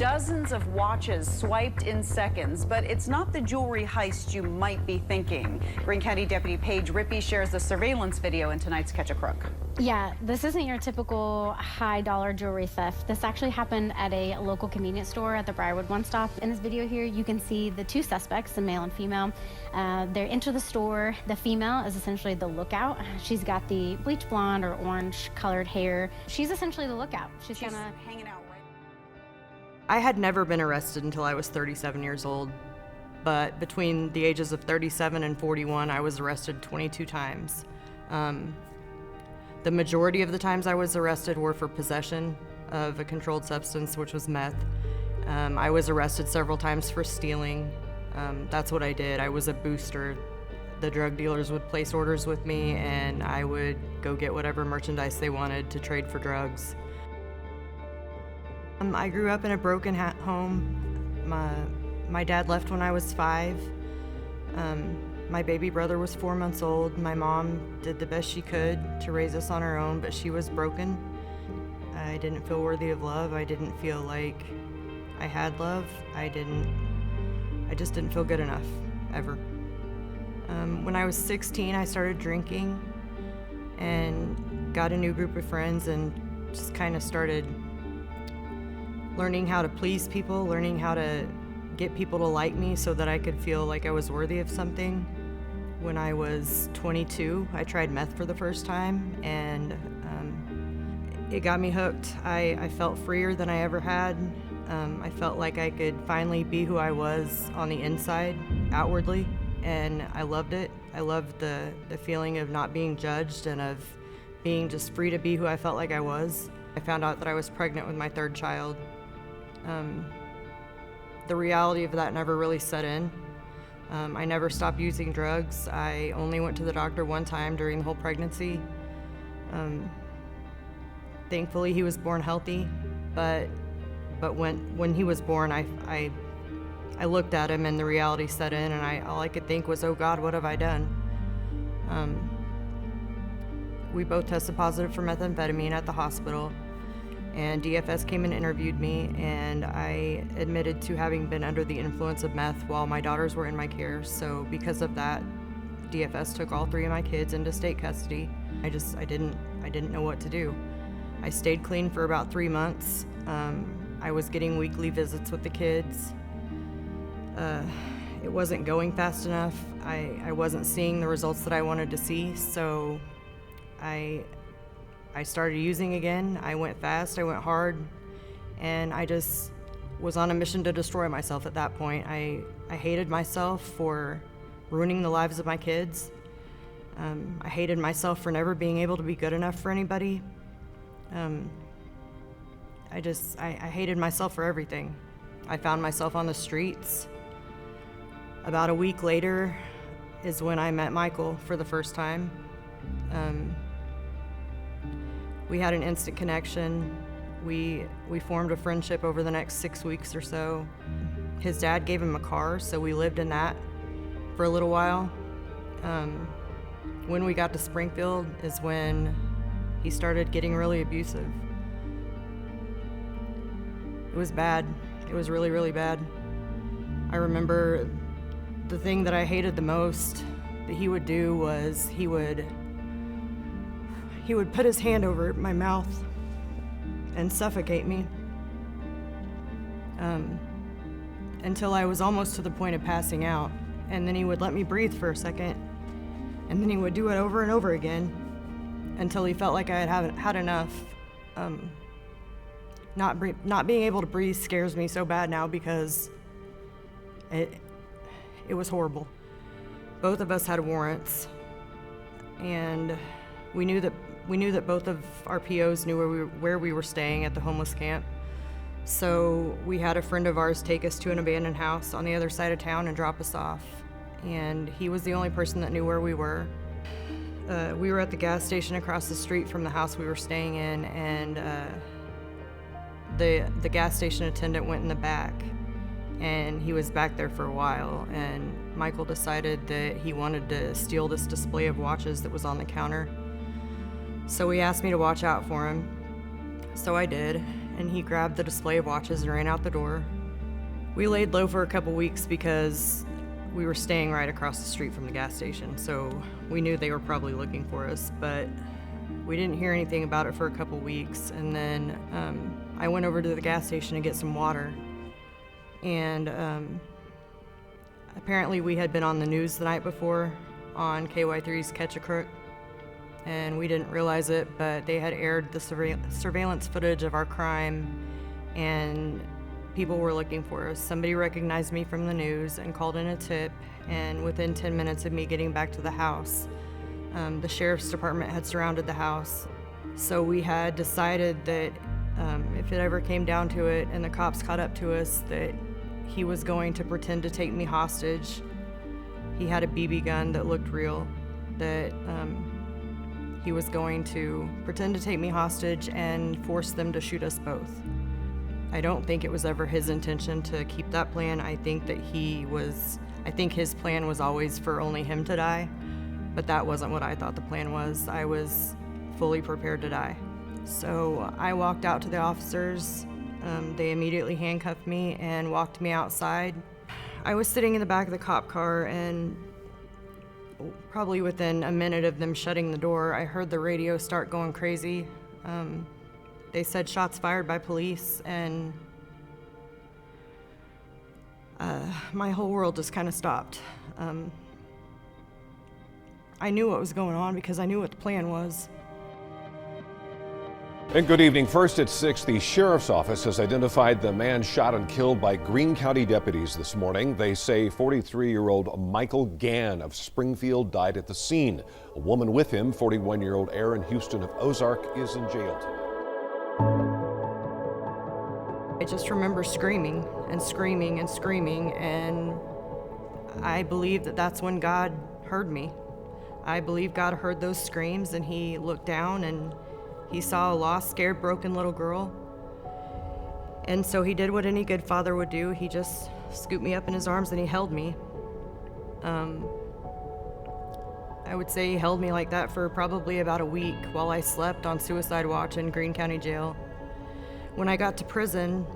Dozens of watches swiped in seconds, but it's not the jewelry heist you might be thinking. Greene County Deputy Paige Rippey shares the surveillance video in tonight's Catch a Crook. Yeah, this isn't your typical high-dollar jewelry theft. This actually happened at a local convenience store at the Briarwood One Stop. In this video here, you can see the two suspects, the male and female. They enter the store. The female is essentially the lookout. She's got the bleach blonde or orange-colored hair. She's essentially the lookout. She's kind of hanging out right. I had never been arrested until I was 37 years old, but between the ages of 37 and 41, I was arrested 22 times. The majority of the times I was arrested were for possession of a controlled substance, which was meth. I was arrested several times for stealing. That's what I did. I was a booster. The drug dealers would place orders with me, and I would go get whatever merchandise they wanted to trade for drugs. I grew up in a broken home. My dad left when I was 5. My baby brother was 4 months old. My mom did the best she could to raise us on her own, but she was broken. I didn't feel worthy of love. I didn't feel like I had love. I just didn't feel good enough, ever. When I was 16, I started drinking and got a new group of friends and just kind of started learning how to please people, learning how to get people to like me so that I could feel like I was worthy of something. When I was 22, I tried meth for the first time, and it got me hooked. I felt freer than I ever had. I felt like I could finally be who I was on the inside, outwardly, and I loved it. I loved the feeling of not being judged and of being just free to be who I felt like I was. I found out that I was pregnant with my 3rd child. The reality of that never really set in. I never stopped using drugs. I only went to the doctor one time during the whole pregnancy. Thankfully, he was born healthy, but when he was born, I looked at him and the reality set in, and all I could think was, oh God, what have I done? We both tested positive for methamphetamine at the hospital, and DFS came and interviewed me, and I admitted to having been under the influence of meth while my daughters were in my care. So because of that, DFS took all 3 of my kids into state custody. I didn't know what to do. I stayed clean for about 3 months. I was getting weekly visits with the kids. It wasn't going fast enough. I wasn't seeing the results that I wanted to see, so I started using again. I went fast, I went hard, and I just was on a mission to destroy myself at that point. I hated myself for ruining the lives of my kids. I hated myself for never being able to be good enough for anybody. I hated myself for everything. I found myself on the streets. About a week later is when I met Michael for the first time. We had an instant connection. We formed a friendship over the next 6 weeks or so. His dad gave him a car, so we lived in that for a little while. When we got to Springfield is when he started getting really abusive. It was bad. It was really, really bad. I remember the thing that I hated the most that he would do was he would put his hand over my mouth and suffocate me until I was almost to the point of passing out. And then he would let me breathe for a second, and then he would do it over and over again until he felt like I had enough. Not being able to breathe scares me so bad now because it was horrible. Both of us had warrants, and we knew that both of our POs knew where we were staying at the homeless camp. So we had a friend of ours take us to an abandoned house on the other side of town and drop us off. And he was the only person that knew where we were. We were at the gas station across the street from the house we were staying in, and the gas station attendant went in the back, and he was back there for a while, and Michael decided that he wanted to steal this display of watches that was on the counter. So he asked me to watch out for him. So I did, and he grabbed the display of watches and ran out the door. We laid low for a couple weeks because we were staying right across the street from the gas station, so we knew they were probably looking for us, but we didn't hear anything about it for a couple weeks. And then I went over to the gas station to get some water, and apparently we had been on the news the night before on KY3's Catch a Crook, and we didn't realize it, but they had aired the surveillance footage of our crime, and people were looking for us. Somebody recognized me from the news and called in a tip, and within 10 minutes of me getting back to the house, the sheriff's department had surrounded the house. So we had decided that if it ever came down to it and the cops caught up to us, that he was going to pretend to take me hostage. He had a BB gun that looked real, that he was going to pretend to take me hostage and force them to shoot us both. I don't think it was ever his intention to keep that plan. I think his plan was always for only him to die, but that wasn't what I thought the plan was. I was fully prepared to die. So I walked out to the officers. They immediately handcuffed me and walked me outside. I was sitting in the back of the cop car, and probably within a minute of them shutting the door, I heard the radio start going crazy. They said shots fired by police, and my whole world just kind of stopped. I knew what was going on because I knew what the plan was. And good evening. First at 6, the sheriff's office has identified the man shot and killed by Greene County deputies this morning. They say 43-year-old Michael Gann of Springfield died at the scene. A woman with him, 41-year-old Aaron Houston of Ozark, is in jail tonight. I just remember screaming and screaming and screaming, and I believe that that's when God heard me. I believe God heard those screams, and he looked down and he saw a lost, scared, broken little girl. And so he did what any good father would do. He just scooped me up in his arms and he held me. I would say he held me like that for probably about a week while I slept on suicide watch in Greene County Jail. When I got to prison,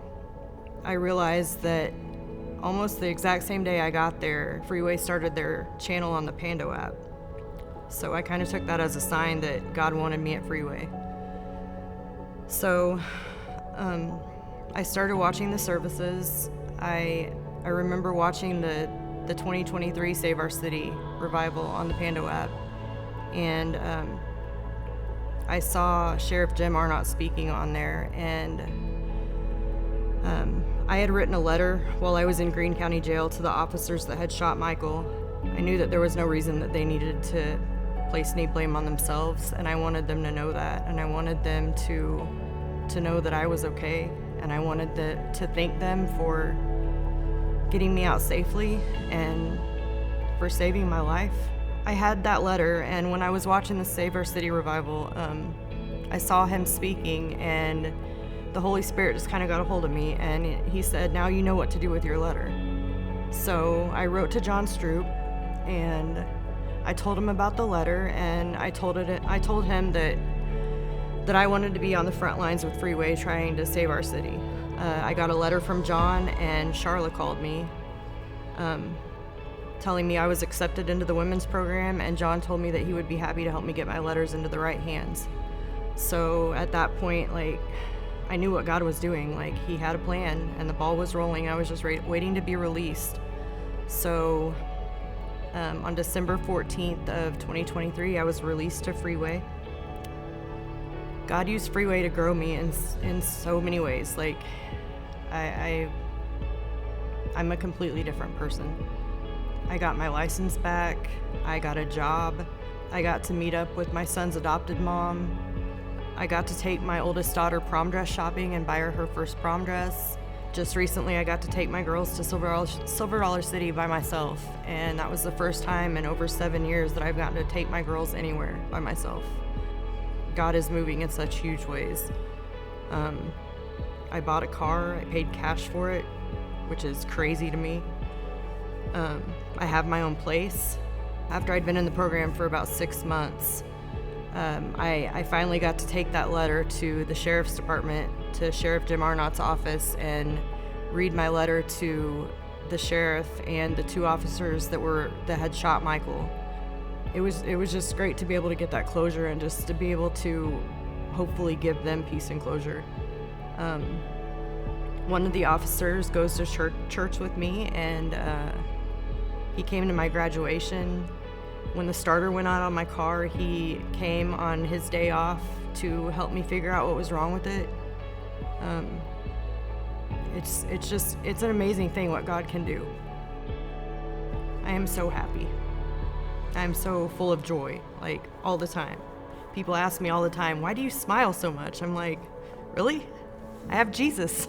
I realized that almost the exact same day I got there, Freeway started their channel on the Pando app. So I kind of took that as a sign that God wanted me at Freeway. So I started watching the services. I remember watching the 2023 Save Our City revival on the Pando app, and I saw Sheriff Jim Arnott speaking on there, and I had written a letter while I was in Greene County Jail to the officers that had shot Michael. I knew that there was no reason that they needed to place any blame on themselves, and I wanted them to know that, and I wanted them to know that I was okay, and I wanted to thank them for getting me out safely and for saving my life. I had that letter, and when I was watching the Save Our City revival, I saw him speaking, and the Holy Spirit just kind of got a hold of me, and he said, "Now you know what to do with your letter." So I wrote to John Stroop, and I told him about the letter, and I told him that I wanted to be on the front lines with Freeway trying to save our city. I got a letter from John, and Charlotte called me telling me I was accepted into the women's program, and John told me that he would be happy to help me get my letters into the right hands. So at that point, I knew what God was doing. He had a plan, and the ball was rolling. I was just waiting to be released. So on December 14th of 2023, I was released to Freeway. God used Freeway to grow me in so many ways. I'm a completely different person. I got my license back. I got a job. I got to meet up with my son's adopted mom. I got to take my oldest daughter prom dress shopping and buy her first prom dress. Just recently, I got to take my girls to Silver Dollar City by myself, and that was the first time in over 7 years that I've gotten to take my girls anywhere by myself. God is moving in such huge ways. I bought a car. I paid cash for it, which is crazy to me. I have my own place. After I'd been in the program for about 6 months, I finally got to take that letter to the sheriff's department, to Sheriff Jim Arnott's office, and read my letter to the sheriff and the 2 officers that had shot Michael. It was just great to be able to get that closure and just to be able to hopefully give them peace and closure. One of the officers goes to church with me, and he came to my graduation. When the starter went out on my car, he came on his day off to help me figure out what was wrong with it. It's an amazing thing what God can do. I am so happy. I'm so full of joy, like, all the time. People ask me all the time, why do you smile so much? I'm like, really? I have Jesus.